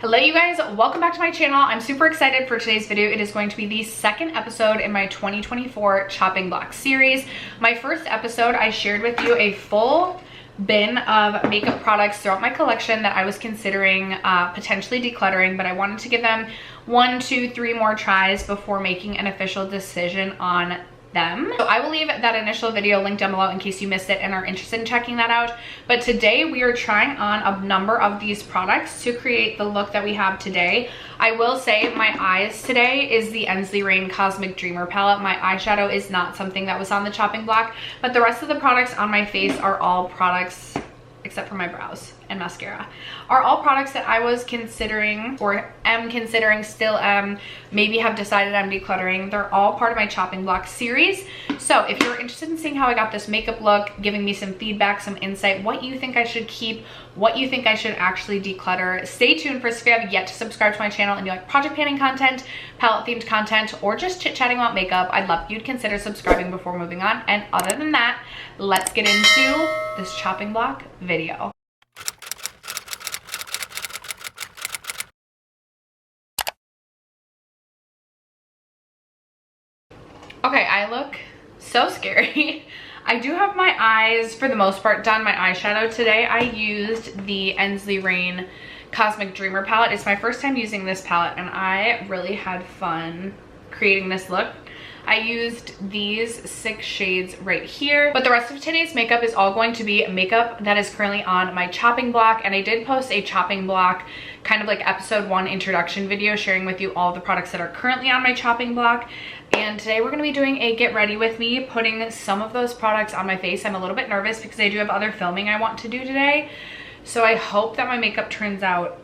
Hello you guys, welcome back to my channel. I'm super excited for today's video. It is going to be the second episode in my 2024 chopping block series. My first episode, I shared with you a full bin of makeup products throughout my collection that I was considering potentially decluttering, but I wanted to give them 1, 2, 3 more tries before making an official decision on them. So I will leave that initial video linked down below in case you missed it and are interested in checking that out. But today we are trying on a number of these products to create the look that we have today. I will say my eyes today is the Ensley Rain Cosmic Dreamer palette. My eyeshadow is not something that was on the chopping block, but the rest of the products on my face are all products, except for my brows and mascara, are all products that I was considering or am considering, still maybe have decided I'm decluttering. They're all part of my chopping block series. So if you're interested in seeing how I got this makeup look, giving me some feedback, some insight, what you think I should keep, what you think I should actually declutter, stay tuned. First, if you have yet to subscribe to my channel and you like project planning content, palette themed content, or just chit-chatting about makeup, I'd love you'd consider subscribing before moving on. And other than that, let's get into this chopping block video. Okay, I look so scary. I do have my eyes, for the most part, done. My eyeshadow today, I used the Ensley Rain Cosmic Dreamer palette. It's my first time using this palette, and I really had fun creating this look. I used these 6 shades right here, but the rest of today's makeup is all going to be makeup that is currently on my chopping block. And I did post a chopping block kind of like episode 1 introduction video sharing with you all the products that are currently on my chopping block. And today we're going to be doing a get ready with me, putting some of those products on my face. I'm a little bit nervous because I do have other filming I want to do today, so I hope that my makeup turns out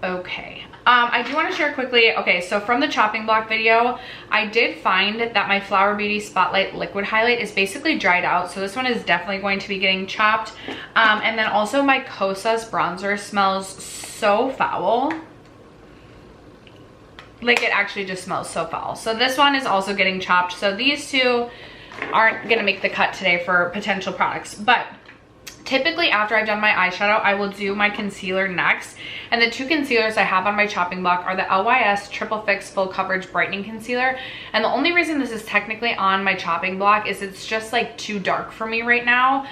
okay. I do want to share quickly, okay, so from the chopping block video, I did find that my Flower Beauty Spotlight Liquid Highlight is basically dried out, so this one is definitely going to be getting chopped. And then also my Kosas bronzer smells so foul. Like, it actually just smells so foul. So this one is also getting chopped. So these two aren't gonna make the cut today for potential products, but typically after I've done my eyeshadow, I will do my concealer next. And the 2 concealers I have on my chopping block are the LYS Triple Fix Full Coverage Brightening Concealer. And the only reason this is technically on my chopping block is it's just like too dark for me right now.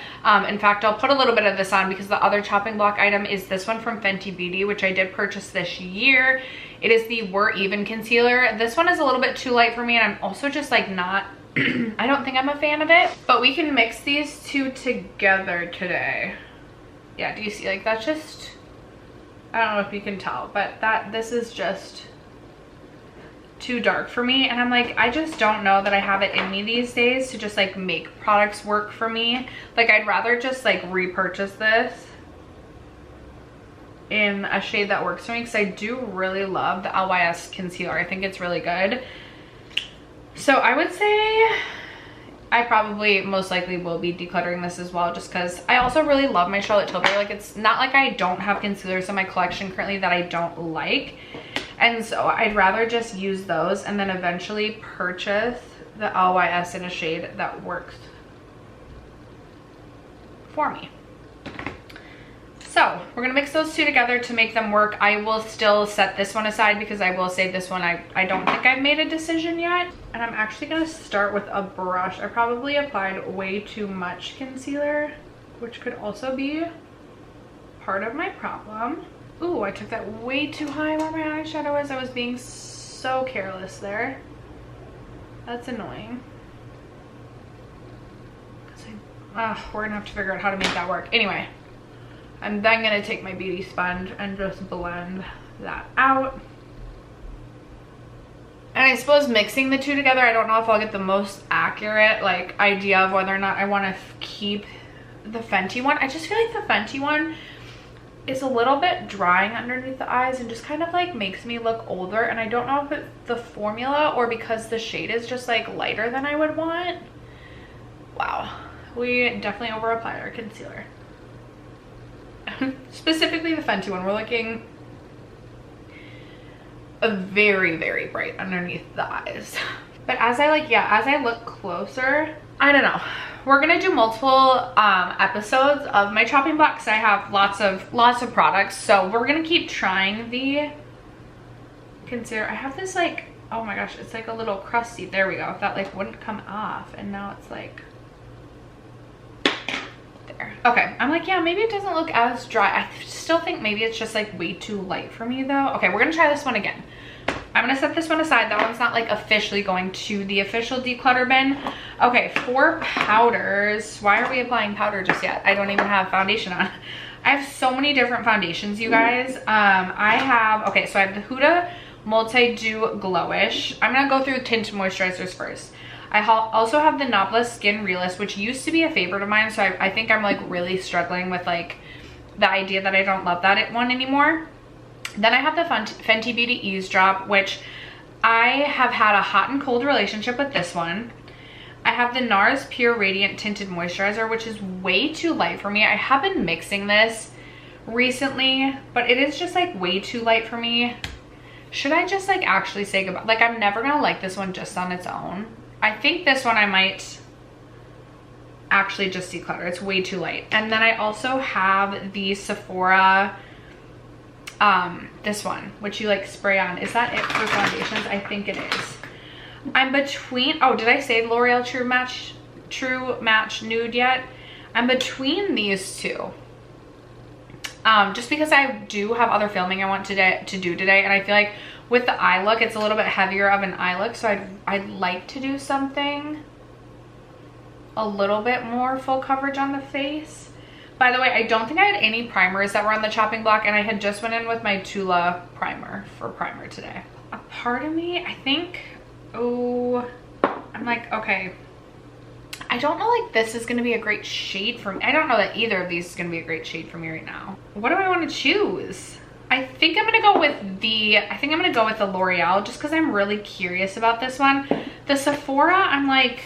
In fact, I'll put a little bit of this on because the other chopping block item is this one from Fenty Beauty, which I did purchase this year. It is the We're Even Concealer. This one is a little bit too light for me, and I'm also just like not, I don't think I'm a fan of it. But we can mix these 2 together today. Yeah, do you see, like, that's just, I don't know if you can tell, but this is just too dark for me. And I'm like, I just don't know that I have it in me these days to just like make products work for me. Like, I'd rather just like repurchase this in a shade that works for me, because I do really love the LYS concealer. I think it's really good. So I would say I probably most likely will be decluttering this as well, just because I also really love my Charlotte Tilbury. Like, it's not like I don't have concealers in my collection currently that I don't like, and so I'd rather just use those and then eventually purchase the LYS in a shade that works for me. So we're gonna mix those 2 together to make them work. I will still set this one aside because I will say this one, I don't think I've made a decision yet. And I'm actually gonna start with a brush. I probably applied way too much concealer, which could also be part of my problem. Ooh, I took that way too high where my eyeshadow is. I was being so careless there. That's annoying. We're gonna have to figure out how to make that work. Anyway. I'm then gonna take my beauty sponge and just blend that out. And I suppose mixing the 2 together, I don't know if I'll get the most accurate like idea of whether or not I want to keep the Fenty one. I just feel like the Fenty one is a little bit drying underneath the eyes and just kind of like makes me look older. And I don't know if it's the formula or because the shade is just like lighter than I would want. Wow, we definitely over applied our concealer. Specifically the Fenty one, we're looking a very, very bright underneath the eyes. But as I look closer, I don't know. We're gonna do multiple episodes of my chopping block because I have lots of products. So we're gonna keep trying the concealer. I have this like, oh my gosh, it's like a little crusty. There we go. That like wouldn't come off, and now it's like there. Okay, I'm like, yeah, maybe it doesn't look as dry. I still think maybe it's just like way too light for me though. Okay, we're gonna try this one again. I'm gonna set this one aside. That one's not like officially going to the official declutter bin. Okay, for powders, why are we applying powder just yet? I don't even have foundation on. I have so many different foundations, you guys. I have the Huda Multi-Dew Glowish. I'm gonna go through tinted moisturizers first. I also have the Nopla Skin Realist, which used to be a favorite of mine, so I think I'm like really struggling with like the idea that I don't love that one anymore. Then I have the Fenty Beauty Eavesdrop, which I have had a hot and cold relationship with this one. I have the NARS Pure Radiant Tinted Moisturizer, which is way too light for me. I have been mixing this recently, but it is just like way too light for me. Should I just like actually say goodbye? Like, I'm never gonna like this one just on its own. I think this one I might actually just declutter. It's way too light. And then I also have the Sephora this one, which you like spray on. Is that it for foundations? I think it is. I'm between, oh, did I say L'Oreal True Match Nude yet? I'm between these two. Just because I do have other filming I want to do today, and I feel like with the eye look, it's a little bit heavier of an eye look, so I'd like to do something a little bit more full coverage on the face. By the way, I don't think I had any primers that were on the chopping block, and I had just went in with my Tula primer for primer today. A part of me, I think, oh, I'm like, okay, I don't know, like this is gonna be a great shade for me. I don't know that either of these is gonna be a great shade for me right now. What do I want to choose? I think I'm gonna go with the L'Oreal, just because I'm really curious about this one. The Sephora, I'm like,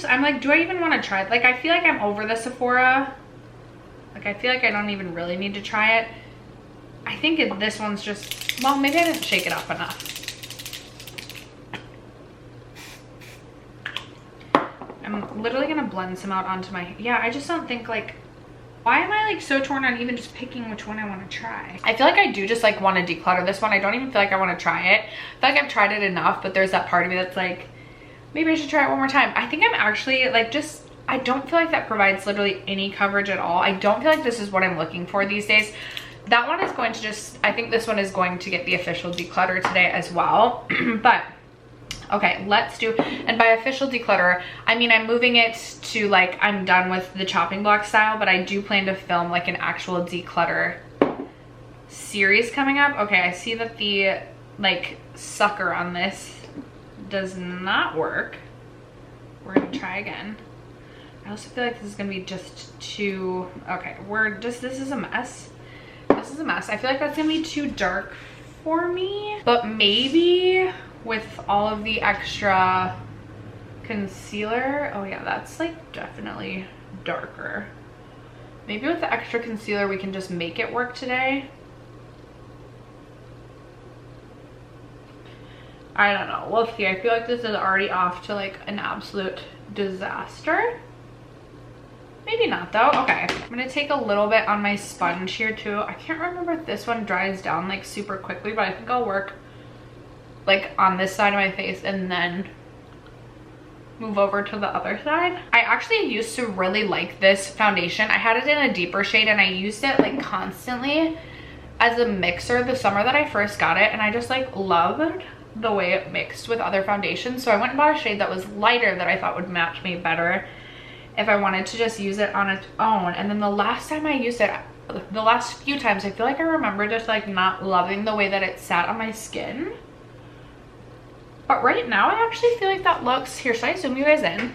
I'm like, do I even want to try it? Like, I feel like I'm over the Sephora. Like, I feel like I don't even really need to try it. I think this one's just, well, maybe I didn't shake it up enough. I'm literally gonna blend some out onto my, yeah, I just don't think like, why am I like so torn on even just picking which one I want to try? I feel like I do just like want to declutter this one. I don't even feel like I want to try it. I feel like I've tried it enough, but there's that part of me that's like, maybe I should try it one more time. I think I'm actually like I don't feel like that provides literally any coverage at all. I don't feel like this is what I'm looking for these days. That one is going to just, I think this one is going to get the official declutter today as well. But okay, let's do, and by official declutter, I mean I'm moving it to like, I'm done with the chopping block style, but I do plan to film like an actual declutter series coming up. Okay, I see that the like sucker on this does not work. We're gonna try again. I also feel like this is gonna be just too, okay, this is a mess. This is a mess. I feel like that's gonna be too dark for me, but maybe with all of the extra concealer, oh yeah, that's like definitely darker. Maybe with the extra concealer we can just make it work today. I don't know, we'll see. I feel like this is already off to like an absolute disaster. Maybe not though. Okay, I'm gonna take a little bit on my sponge here too. I can't remember if this one dries down like super quickly, but I think I'll work like on this side of my face and then move over to the other side. I actually used to really like this foundation. I had it in a deeper shade and I used it like constantly as a mixer the summer that I first got it, and I just like loved the way it mixed with other foundations. So I went and bought a shade that was lighter that I thought would match me better if I wanted to just use it on its own. And then the last time I used it, the last few times, I feel like I remember just like not loving the way that it sat on my skin. But right now I actually feel like that looks, here, should I zoom you guys in?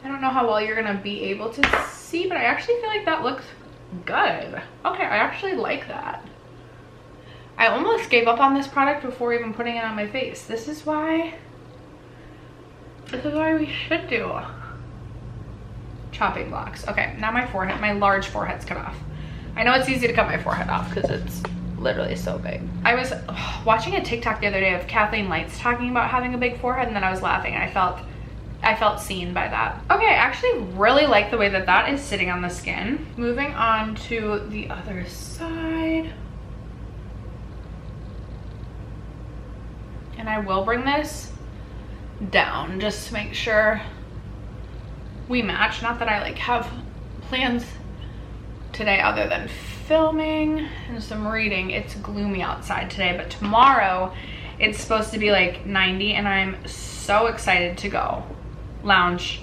I don't know how well you're gonna be able to see, but I actually feel like that looks good. Okay, I actually like that. I almost gave up on this product before even putting it on my face. This is why we should do chopping blocks. Okay, now my forehead, my large forehead's cut off. I know it's easy to cut my forehead off because it's literally so big. I was watching a TikTok the other day of Kathleen Lights talking about having a big forehead, and then I was laughing, and I felt seen by that. Okay, I actually really like the way that that is sitting on the skin. Moving on to the other side. And I will bring this down just to make sure we match. Not that I like have plans today other than filming and some reading. It's gloomy outside today, but tomorrow it's supposed to be like 90, and I'm so excited to go lounge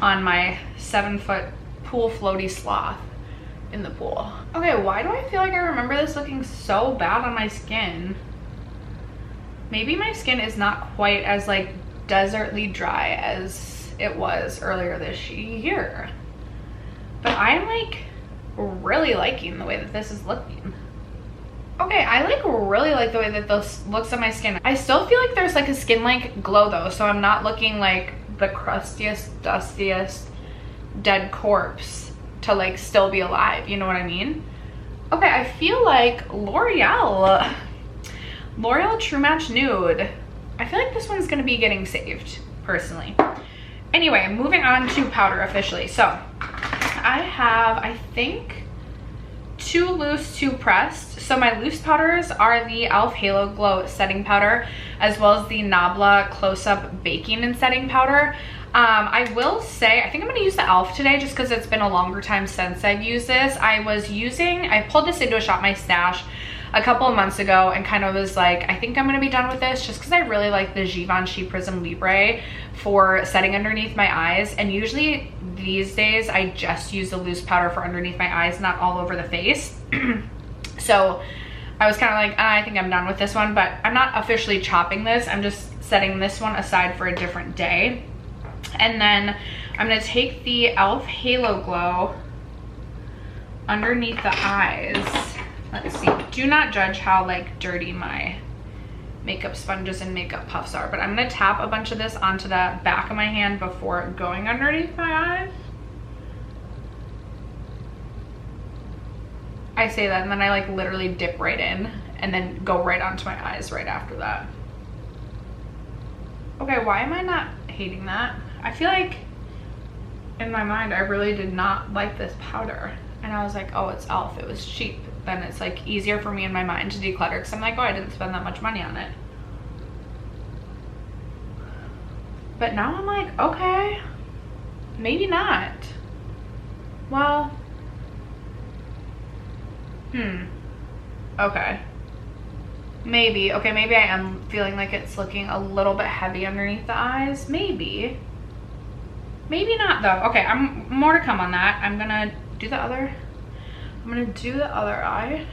on my 7-foot pool floaty sloth in the pool. Okay, why do I feel like I remember this looking so bad on my skin? Maybe my skin is not quite as like desertly dry as it was earlier this year. But I am like really liking the way that this is looking. Okay, I like really like the way that this looks on my skin. I still feel like there's like a skin like glow though, so I'm not looking like the crustiest, dustiest dead corpse to like still be alive, you know what I mean? Okay, I feel like L'Oreal True Match Nude. I feel like this one's gonna be getting saved, personally. Anyway, moving on to powder officially. So, I have, I think, 2 loose, 2 pressed. So my loose powders are the e.l.f. Halo Glow Setting Powder, as well as the Nabla Close-Up Baking and Setting Powder. I will say, I think I'm gonna use the e.l.f. today just because it's been a longer time since I've used this. I pulled this into a Shop My Stash a couple of months ago and kind of was like, I think I'm gonna be done with this just because I really like the Givenchy Prism Libre for setting underneath my eyes. And usually these days I just use the loose powder for underneath my eyes, not all over the face. So I was kind of like, I think I'm done with this one, but I'm not officially chopping this. I'm just setting this one aside for a different day. And then I'm gonna take the e.l.f. Halo Glow underneath the eyes. Let's see, do not judge how like dirty my makeup sponges and makeup puffs are, but I'm gonna tap a bunch of this onto the back of my hand before going underneath my eyes. I say that and then I like literally dip right in and then go right onto my eyes right after that. Okay, why am I not hating that? I feel like in my mind I really did not like this powder, and I was like, oh, it's e.l.f., it was cheap. Then it's like easier for me in my mind to declutter because I'm like, oh, I didn't spend that much money on it. But now I'm like, okay, maybe not. Well, okay. Maybe, okay, maybe I am feeling like it's looking a little bit heavy underneath the eyes. Maybe. Maybe not though. Okay, more to come on that. I'm gonna do the other eye.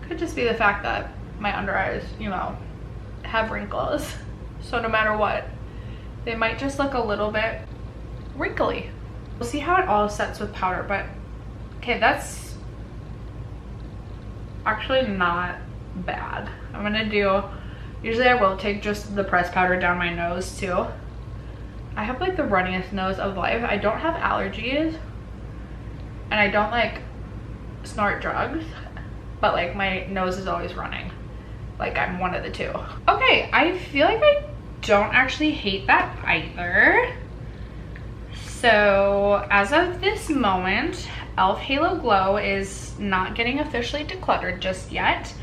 Could just be the fact that my under eyes, you know, have wrinkles. So no matter what, they might just look a little bit wrinkly. We'll see how it all sets with powder, but okay, that's actually not bad. I'm gonna do, usually I will take just the pressed powder down my nose too. I have like the runniest nose of life. I don't have allergies and I don't like snort drugs, but like my nose is always running. Like I'm one of the two. Okay, I feel like I don't actually hate that either. So as of this moment, e.l.f. Halo Glow is not getting officially decluttered just yet.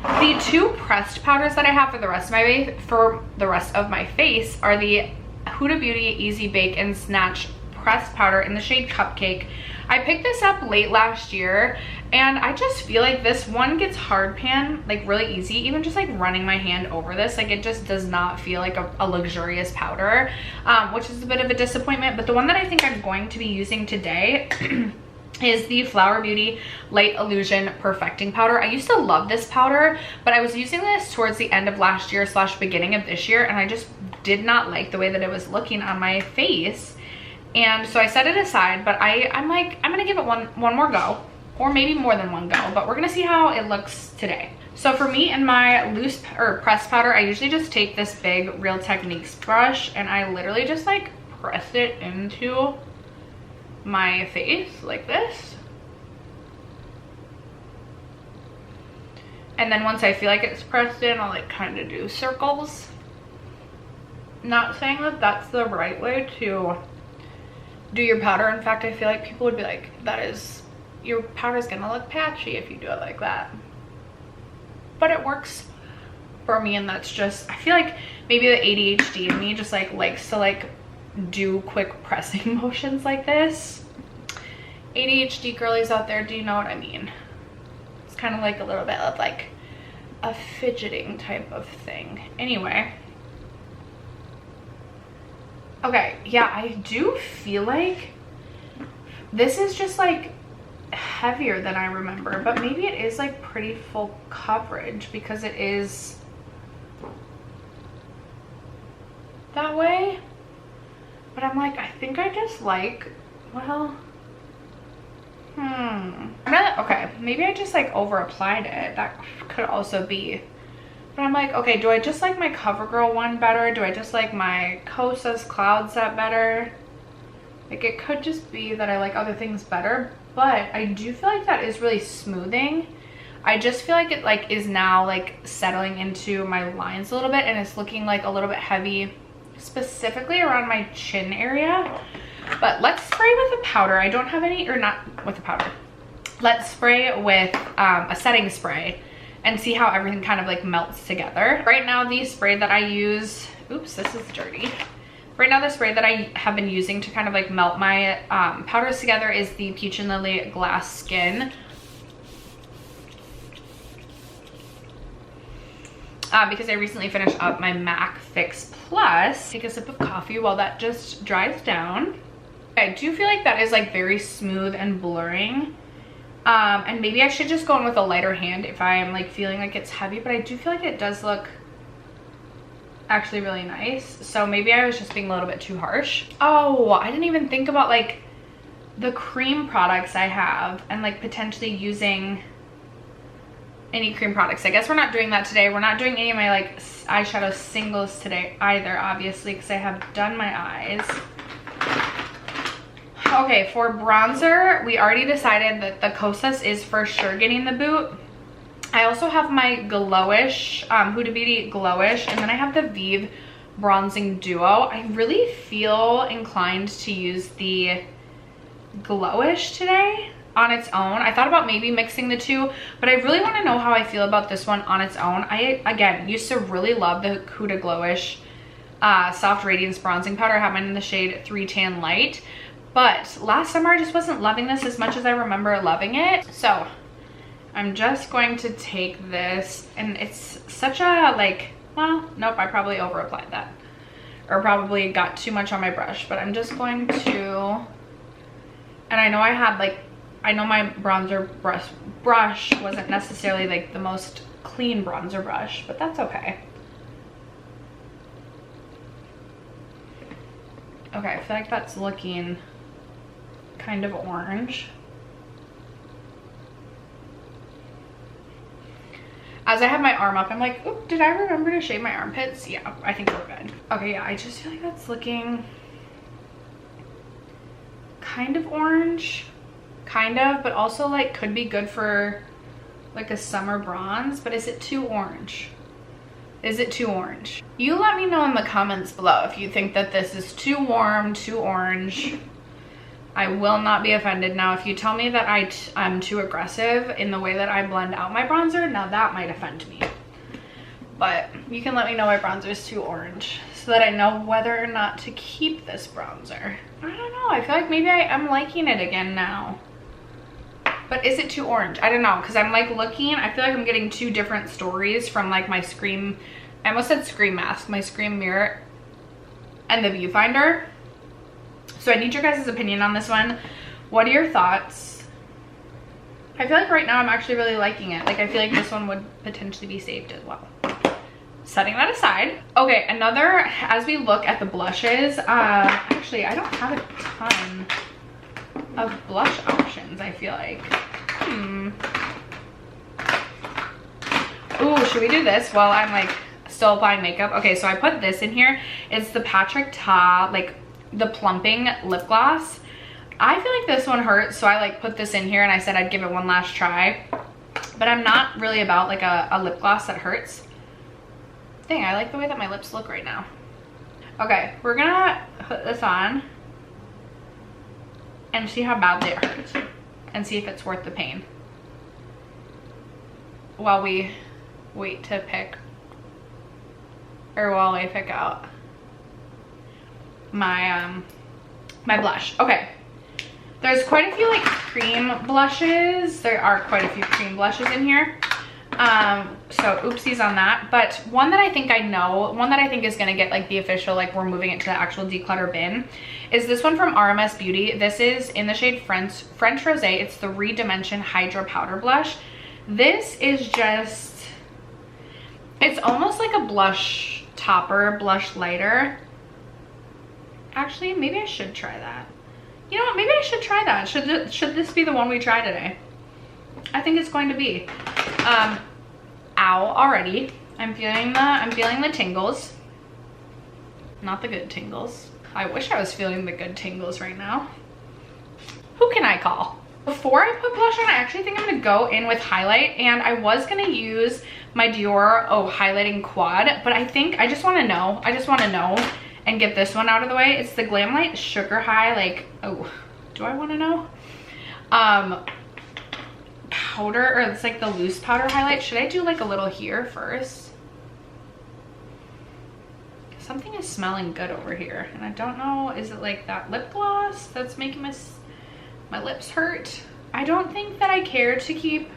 The 2 pressed powders that I have for the rest of my face are the Huda Beauty Easy Bake and Snatch pressed powder in the shade Cupcake. I picked this up late last year and I just feel like this one gets hard pan like really easy. Even just like running my hand over this, like it just does not feel like a luxurious powder, which is a bit of a disappointment. But the one that I think I'm going to be using today is the Flower Beauty Light Illusion Perfecting Powder. I used to love this powder, but I was using this towards the end of last year / beginning of this year, and I just did not like the way that it was looking on my face. And so I set it aside, but I'm like, I'm gonna give it one more go, or maybe more than one go, but we're gonna see how it looks today. So for me and my loose or pressed powder, I usually just take this big Real Techniques brush and I literally just like press it into my face like this. And then once I feel like it's pressed in, I'll like kind of do circles. Not saying that that's the right way to do your powder. In fact, I feel like people would be like, your powder's gonna look patchy if you do it like that. But it works for me, and that's just, I feel like maybe the ADHD in me just like likes to like do quick pressing motions like this. ADHD girlies out there, do you know what I mean? It's kind of like a little bit of like a fidgeting type of thing. Anyway. Okay, yeah, I do feel like this is just like heavier than I remember, but maybe it is like pretty full coverage because it is that way. But I'm like, I think I just like, well, okay, maybe I just like over applied it. That could also be. But I'm like, okay, do I just like my CoverGirl one better? Do I just like my Kosas Cloud Set better? Like, it could just be that I like other things better, but I do feel like that is really smoothing. I just feel like it like is now like settling into my lines a little bit, and it's looking like a little bit heavy, specifically around my chin area. But let's spray with a powder. I don't have any, or not with a powder. Let's spray with a setting spray and see how everything kind of like melts together. Right now, the spray that I use, oops, this is dirty. Right now, the spray that I have been using to kind of like melt my powders together is the Peach and Lily Glass Skin. Because I recently finished up my MAC Fix Plus. Take a sip of coffee while that just dries down. I do feel like that is like very smooth and blurring. And maybe I should just go in with a lighter hand if I am like feeling like it's heavy, but I do feel like it does look actually really nice. So maybe I was just being a little bit too harsh. Oh, I didn't even think about like the cream products I have and like potentially using any cream products. I guess we're not doing that today. We're not doing any of my like eyeshadow singles today either, obviously, because I have done my eyes. Okay, for bronzer, we already decided that the Kosas is for sure getting the boot. I also have my Glowish, Huda Beauty Glowish, and then I have the Vive Bronzing Duo. I really feel inclined to use the Glowish today on its own. I thought about maybe mixing the two, but I really want to know how I feel about this one on its own. I, again, used to really love the Huda Glowish Soft Radiance Bronzing Powder. I have mine in the shade 3 Tan Light. But last summer, I just wasn't loving this as much as I remember loving it. So I'm just going to take this, and it's such a like, well, nope, I probably over applied that. Or probably got too much on my brush, but I'm just going to, and I know I had like, I know my bronzer brush wasn't necessarily like the most clean bronzer brush, but that's okay. Okay, I feel like that's looking kind of orange. As I have my arm up, I'm like, oop, did I remember to shave my armpits? Yeah, I think we're good. Okay, yeah, I just feel like that's looking kind of orange, kind of, but also like could be good for like a summer bronze. But is it too orange? Is it too orange? You let me know in the comments below if you think that this is too warm, too orange. I will not be offended. Now, if you tell me that I'm too aggressive in the way that I blend out my bronzer, now that might offend me. But you can let me know my bronzer is too orange so that I know whether or not to keep this bronzer. I don't know. I feel like maybe I'm liking it again now. But is it too orange? I don't know, because I'm like looking, I feel like I'm getting two different stories from like my Scream, I almost said Scream Mask, my Scream Mirror and the Viewfinder. So I need your guys' opinion on this one. What are your thoughts? I feel like right now I'm actually really liking it. Like I feel like this one would potentially be saved as well. Setting that aside. Okay, another, as we look at the blushes, actually I don't have a ton of blush options, I feel like. Ooh, should we do this while I'm like still applying makeup? Okay, so I put this in here. It's the Patrick Ta, like the plumping lip gloss. I feel like this one hurts, so I like put this in here and I said I'd give it one last try. but I'm not really about like a lip gloss that hurts. Dang, I like the way that my lips look right now. Okay, we're gonna put this on and see how badly it hurts and see if it's worth the pain while we wait to pick, or while I pick out my my blush. Okay, there's quite a few like cream blushes. There are quite a few cream blushes in here. So oopsies on that, but one that I think I know, one that I think is gonna get like the official, like we're moving it to the actual declutter bin, is this one from RMS Beauty. This is in the shade French Rosé. It's the Redimension Hydra Powder Blush. This is just, it's almost like a blush topper, blush lighter. Actually, maybe I should try that. You know what, maybe I should try that. Should this be the one we try today? I think it's going to be. Ow, already. I'm feeling the tingles. Not the good tingles. I wish I was feeling the good tingles right now. Who can I call? Before I put blush on, I actually think I'm gonna go in with highlight, and I was gonna use my Dior highlighting quad, but I think I just wanna know and get this one out of the way. It's the Glam Light Sugar High, like, oh, do I wanna know? Powder, or it's like the loose powder highlight. Should I do like a little here first? Something is smelling good over here, and I don't know, is it like that lip gloss that's making my lips hurt? I don't think that I care to keep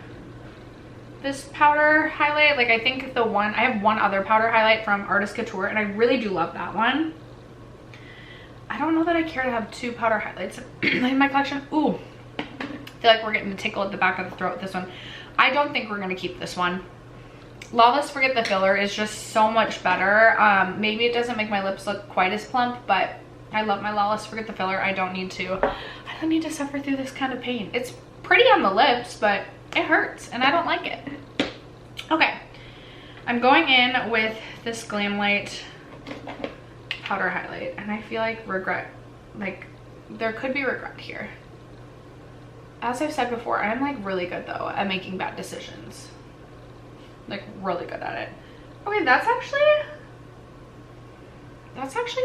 this powder highlight. Like, I think I have one other powder highlight from Artist Couture, and I really do love that one. I don't know that I care to have two powder highlights in my collection. Ooh, I feel like we're getting a tickle at the back of the throat with this one. I don't think we're gonna keep this one. Lawless Forget the Filler is just so much better. Maybe it doesn't make my lips look quite as plump, but I love my Lawless Forget the Filler. I don't need to suffer through this kind of pain. It's pretty on the lips, but it hurts and I don't like it. Okay, I'm going in with this Glam Light powder highlight, and I feel like there could be regret here. As I've said before, I'm like really good though at making bad decisions. Like really good at it. Okay, that's actually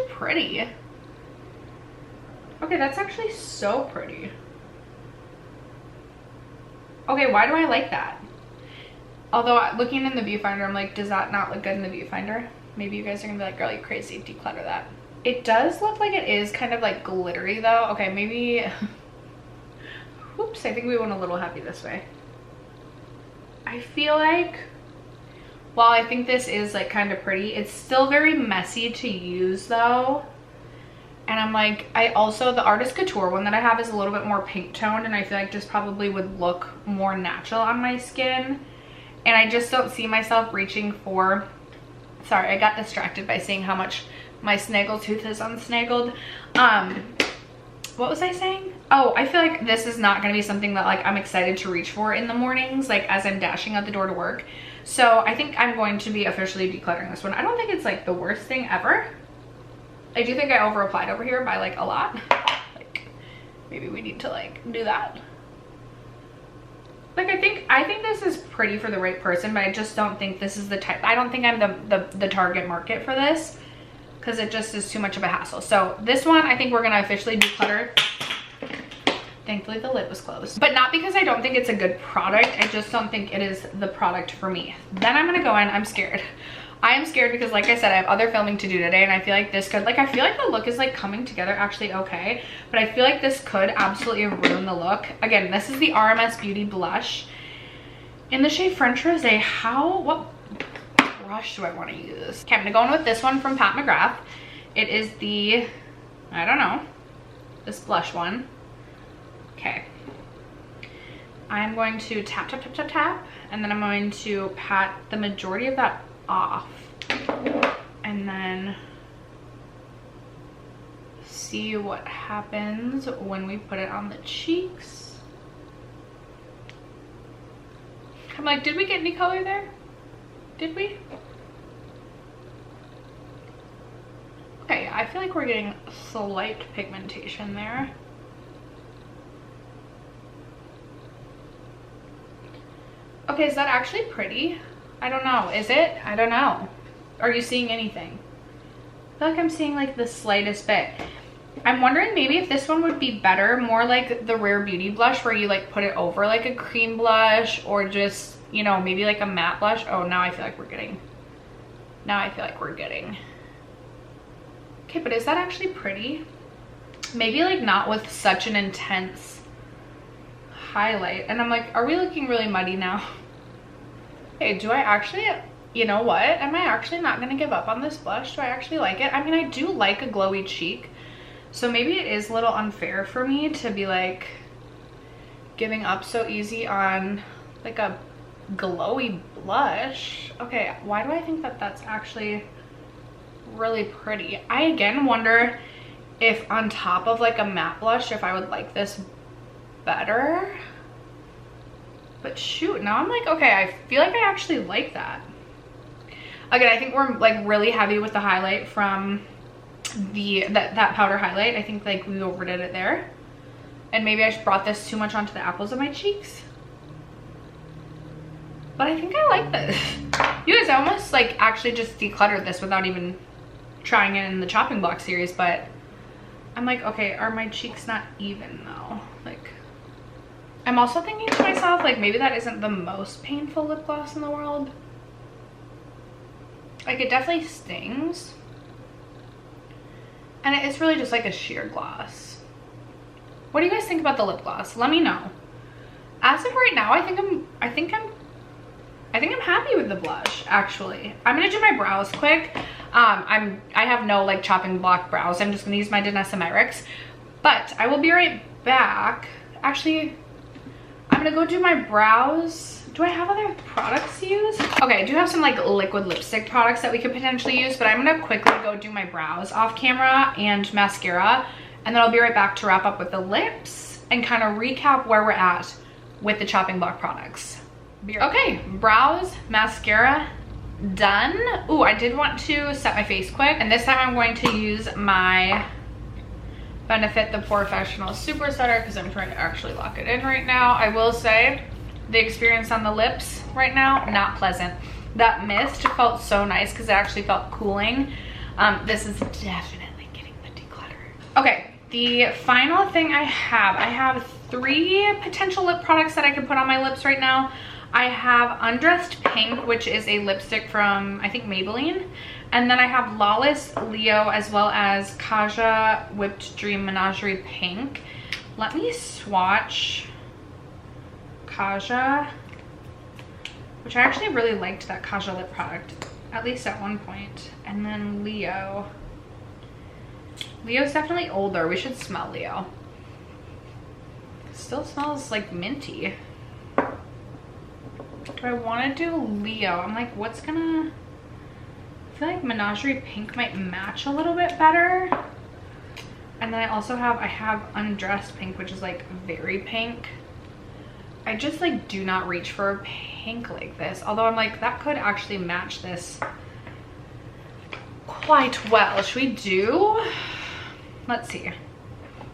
pretty. Okay, that's actually so pretty. Okay, why do I like that? Although looking in the viewfinder, I'm like, does that not look good in the viewfinder? Maybe you guys are gonna be like, girl, you crazy, declutter that. It does look like it is kind of like glittery though. Okay, maybe, whoops, I think we went a little heavy this way. I feel like, while I think this is like kind of pretty, it's still very messy to use though. And I'm like, the Artist Couture one that I have is a little bit more pink toned, and I feel like this probably would look more natural on my skin. And I just don't see myself reaching for, sorry, I got distracted by seeing how much my snaggle tooth is unsnaggled. What was I saying? Oh, I feel like this is not gonna be something that like I'm excited to reach for in the mornings, like as I'm dashing out the door to work. So I think I'm going to be officially decluttering this one. I don't think it's like the worst thing ever. I do think I over applied over here by like a lot. Like maybe we need to like do that. Like I think this is pretty for the right person, but I just don't think this is the type. I don't think I'm the target market for this, because it just is too much of a hassle. So this one I think we're gonna officially declutter. Thankfully the lid was closed, but not because I don't think it's a good product. I just don't think it is the product for me. Then I'm gonna go in. I'm scared. I am scared because like I said, I have other filming to do today, and I feel like this could, like, I feel like the look is like coming together actually okay, but I feel like this could absolutely ruin the look. Again, this is the RMS Beauty blush in the shade French Rosé. What brush do I want to use? Okay, I'm gonna go in with this one from Pat McGrath. It is the, I don't know, this blush one. Okay, I'm going to tap, tap, tap, tap, tap, and then I'm going to pat the majority of that off, and then see what happens when we put it on the cheeks. I'm like, did we get any color there? Did we? Okay, I feel like we're getting slight pigmentation there. Okay, is that actually pretty? I don't know. Is it? I don't know. Are you seeing anything? I feel like I'm seeing like the slightest bit. I'm wondering maybe if this one would be better, more like the Rare Beauty blush where you like put it over like a cream blush, or just, you know, maybe like a matte blush. Oh, now I feel like we're getting. Okay, but is that actually pretty? Maybe like not with such an intense highlight. And I'm like, are we looking really muddy now? Okay, do I actually, you know what? Am I actually not gonna give up on this blush? Do I actually like it? I mean, I do like a glowy cheek. So maybe it is a little unfair for me to be like giving up so easy on like a glowy blush. Okay, why do I think that that's actually really pretty? I again wonder if on top of like a matte blush, if I would like this better. But shoot, now I'm like, okay, I feel like I actually like that. Again, I think we're like really heavy with the highlight from that powder highlight. I think like we overdid it there. And maybe I just brought this too much onto the apples of my cheeks. But I think I like this. You guys, I almost like actually just decluttered this without even trying it in the chopping block series, but I'm like, okay, are my cheeks not even though? Like, I'm also thinking to myself, like maybe that isn't the most painful lip gloss in the world. Like it definitely stings. And it's really just like a sheer gloss. What do you guys think about the lip gloss? Let me know. As of right now, I think I'm happy with the blush, actually. I'm gonna do my brows quick. I have no like chopping block brows. I'm just gonna use my Danessa Myricks. But I will be right back. Actually, I'm gonna go do my brows. Do I have other products to use? Okay, I do have some like liquid lipstick products that we could potentially use, but I'm gonna quickly go do my brows off camera and mascara, and then I'll be right back to wrap up with the lips and kind of recap where we're at with the chopping block products. Okay, brows, mascara, done. Ooh, I did want to set my face quick, and this time I'm going to use my Benefit the Professional Super Setter because I'm trying to actually lock it in right now. I will say the experience on the lips right now, not pleasant. That mist felt so nice because it actually felt cooling. This is definitely getting the declutter. Okay, the final thing I have 3 potential lip products that I could put on my lips right now. I have Undressed Pink, which is a lipstick from, I think, Maybelline. And then I have Lawless Leo, as well as Kaja Whipped Dream Menagerie Pink. Let me swatch Kaja, which I actually really liked that Kaja lip product, at least at one point. And then Leo. Leo's definitely older. We should smell Leo. Still smells like minty. Do I want to do Leo? I'm like, what's gonna... I feel like Menagerie Pink might match a little bit better. And then I also have Undressed Pink, which is like very pink. I just like do not reach for a pink like this. Although I'm like, that could actually match this quite well. Should we do... Let's see.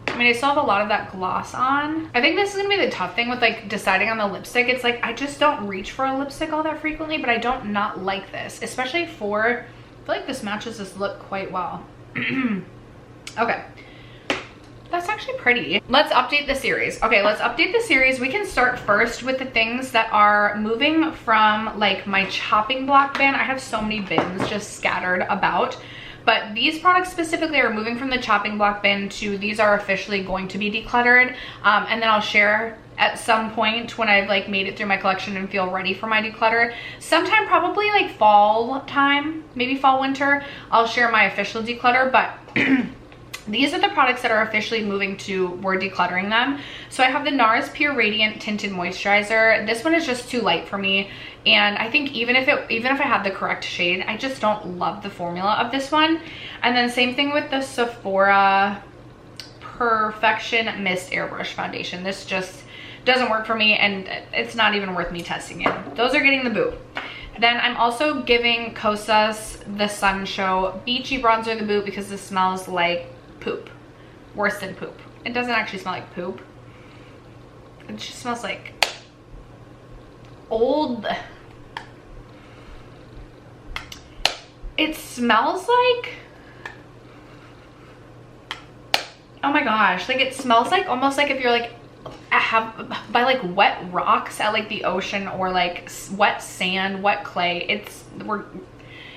I mean, I still have a lot of that gloss on. I think this is gonna be the tough thing with like deciding on the lipstick. It's like I just don't reach for a lipstick all that frequently, but I don't not like this, especially for, I feel like this matches this look quite well. Okay, that's actually pretty. Let's update the series. Okay, let's update the series. We can start first with the things that are moving from like my chopping block bin. I have so many bins just scattered about. But these products specifically are moving from the chopping block bin to these are officially going to be decluttered. And then I'll share at some point when I've like made it through my collection and feel ready for my declutter. Sometime probably like fall time, maybe fall, winter, I'll share my official declutter. But these are the products that are officially moving to, we're decluttering them. So I have the NARS Pure Radiant Tinted Moisturizer. This one is just too light for me. And I think even if I had the correct shade, I just don't love the formula of this one. And then same thing with the Sephora Perfection Mist Airbrush Foundation. This just doesn't work for me, and it's not even worth me testing it. Those are getting the boot. Then I'm also giving Kosas the Sun Show Beachy Bronzer the boot because this smells like poop. Worse than poop. It doesn't actually smell like poop. It just smells like old. It smells like, oh my gosh, like it smells like almost like if you're like by like wet rocks at like the ocean, or like wet sand, wet clay. It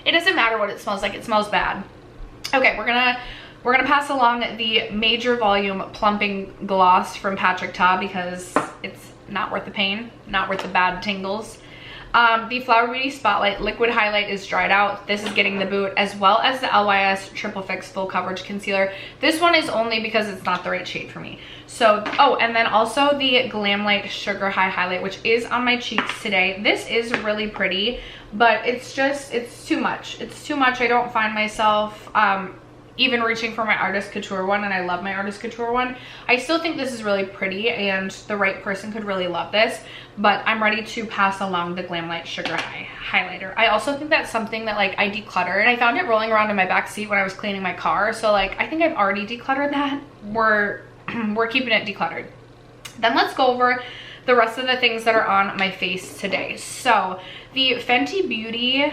doesn't matter what it smells like, it smells bad. Okay, we're gonna pass along the Major Volume Plumping Gloss from Patrick Ta because it's not worth the pain, not worth the bad tingles. The Flower Beauty Spotlight Liquid Highlight is dried out. This is getting the boot, as well as the LYS Triple Fix Full Coverage Concealer. This one is only because it's not the right shade for me. So, oh, and then also the Glam Light Sugar High Highlight, which is on my cheeks today. This is really pretty, but it's too much. It's too much. I don't find myself even reaching for my Artist Couture one, and I love my Artist Couture one. I still think this is really pretty, and the right person could really love this, but I'm ready to pass along the Glam Light Sugar High highlighter. I also think that's something that like I decluttered. I found it rolling around in my back seat when I was cleaning my car, so like I think I've already decluttered that. We're keeping it decluttered. Then let's go over the rest of the things that are on my face today. So the Fenty Beauty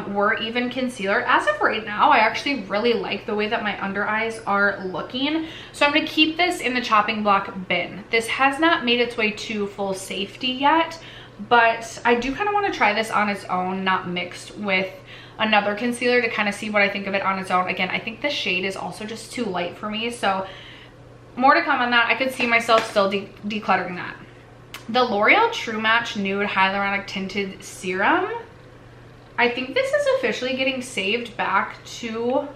We're Even concealer, as of right now, I actually really like the way that my under eyes are looking, so I'm going to keep this in the chopping block bin. This has not made its way to full safety yet, but I do kind of want to try this on its own, not mixed with another concealer, to kind of see what I think of it on its own. Again, I think the shade is also just too light for me, so more to come on that. I could see myself still decluttering that. The L'Oreal True Match Nude Hyaluronic Tinted Serum, I think this is officially getting saved back to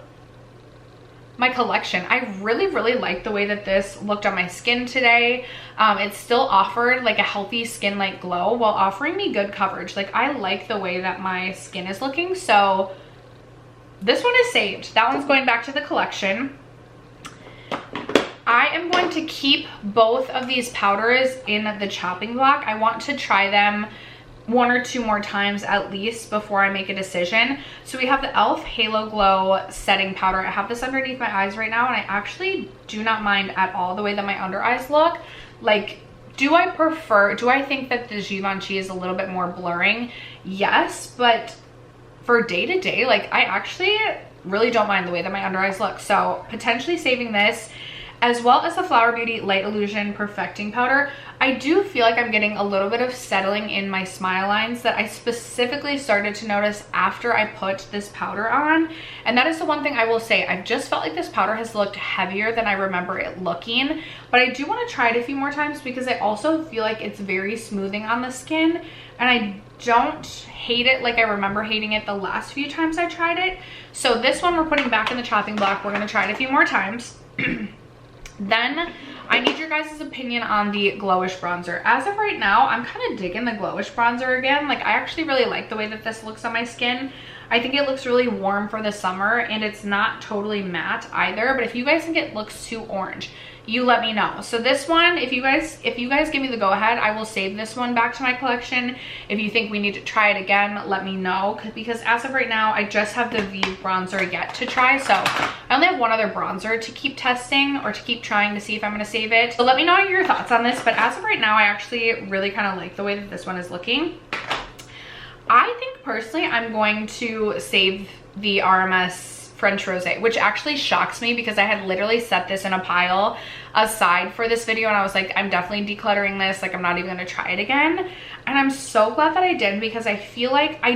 my collection. I really like the way that this looked on my skin today. It still offered like a healthy skin-like glow while offering me good coverage. Like, I like the way that my skin is looking, so this one is saved. That one's going back to the collection. I am going to keep both of these powders in the chopping block. I want to try them one or two more times at least before I make a decision. So we have the e.l.f. Halo Glow Setting Powder. I have this underneath my eyes right now, and I actually do not mind at all the way that my under eyes look. Like, do I think that the Givenchy is a little bit more blurring? Yes, but for day to day, like, I actually really don't mind the way that my under eyes look. So potentially saving this, as well as the Flower Beauty Light Illusion Perfecting Powder. I do feel like I'm getting a little bit of settling in my smile lines that I specifically started to notice after I put this powder on. And that is the one thing I will say. I've just felt like this powder has looked heavier than I remember it looking. But I do want to try it a few more times because I also feel like it's very smoothing on the skin. And I don't hate it like I remember hating it the last few times I tried it. So this one we're putting back in the chopping block. We're going to try it a few more times. Then I need your guys' opinion on the Glowish bronzer. As of right now, I'm kind of digging the Glowish bronzer again. Like, I actually really like the way that this looks on my skin. I think it looks really warm for the summer, and it's not totally matte either. But if you guys think it looks too orange, you let me know. So this one, if you guys give me the go ahead, I will save this one back to my collection. If you think we need to try it again, let me know, because as of right now, I just have the V bronzer yet to try. So I only have one other bronzer to keep testing or to keep trying to see if I'm going to save it. So let me know your thoughts on this. But as of right now, I actually really kind of like the way that this one is looking. I think personally I'm going to save the RMS French Rosé, which actually shocks me because I had literally set this in a pile aside for this video, and I was like, I'm definitely decluttering this. Like, I'm not even going to try it again. And I'm so glad that I did, because I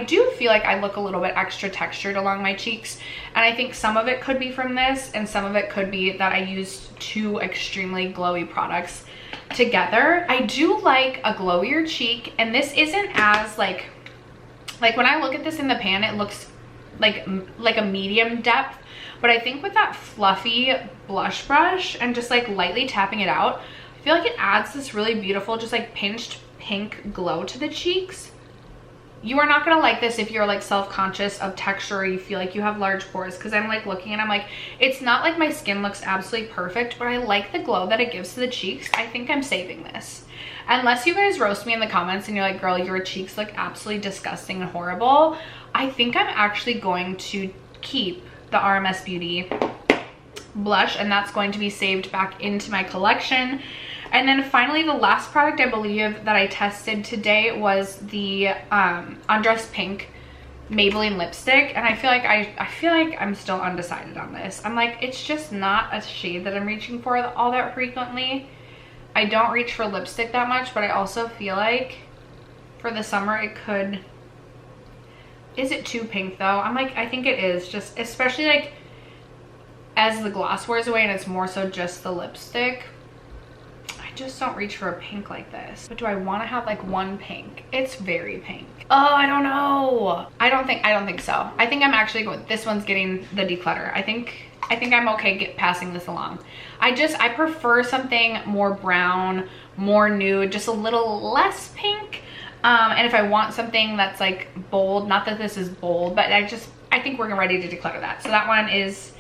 do feel like I look a little bit extra textured along my cheeks, and I think some of it could be from this, and some of it could be that I used two extremely glowy products together. I do like a glowier cheek, and this isn't as like when I look at this in the pan, it looks like a medium depth, but I think with that fluffy blush brush and just like lightly tapping it out, I feel like it adds this really beautiful, just like pinched pink glow to the cheeks. You are not gonna like this if you're like self-conscious of texture or you feel like you have large pores, because I'm like looking and I'm like, it's not like my skin looks absolutely perfect, but I like the glow that it gives to the cheeks. I think I'm saving this. Unless you guys roast me in the comments and you're like, girl, your cheeks look absolutely disgusting and horrible, I think I'm actually going to keep the RMS Beauty blush, and that's going to be saved back into my collection. And then finally, the last product I believe that I tested today was the Undressed Pink Maybelline lipstick, and I feel like I'm still undecided on this. I'm like, it's just not a shade that I'm reaching for all that frequently. I don't reach for lipstick that much, but I also feel like for the summer it could. Is it too pink though? I'm like, I think it is, just especially like as the gloss wears away and it's more so just the lipstick. I just don't reach for a pink like this. But do I want to have like one pink? It's very pink. Oh, I don't know. I don't think so. I think I'm actually going, this one's getting the declutter. I think I'm okay passing this along. I prefer something more brown, more nude, just a little less pink. And if I want something that's like bold, not that this is bold, but I think we're ready to declutter that. So that one is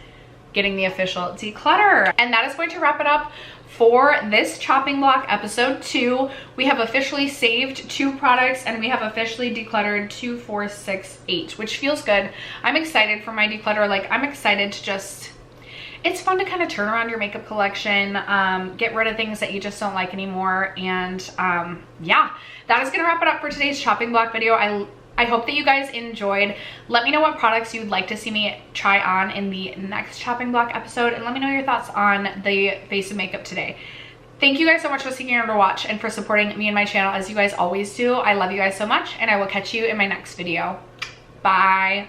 getting the official declutter. And that is going to wrap it up for this chopping block episode 2. We have officially saved 2 products and we have officially decluttered 2, 4, 6, 8, which feels good. I'm excited for my declutter. Like, I'm excited to just, it's fun to kind of turn around your makeup collection, get rid of things that you just don't like anymore. And yeah, that is gonna wrap it up for today's chopping block video. I hope that you guys enjoyed. Let me know what products you'd like to see me try on in the next chopping block episode, and let me know your thoughts on the face of makeup today. Thank you guys so much for sticking around to watch and for supporting me and my channel as you guys always do. I love you guys so much, and I will catch you in my next video. Bye.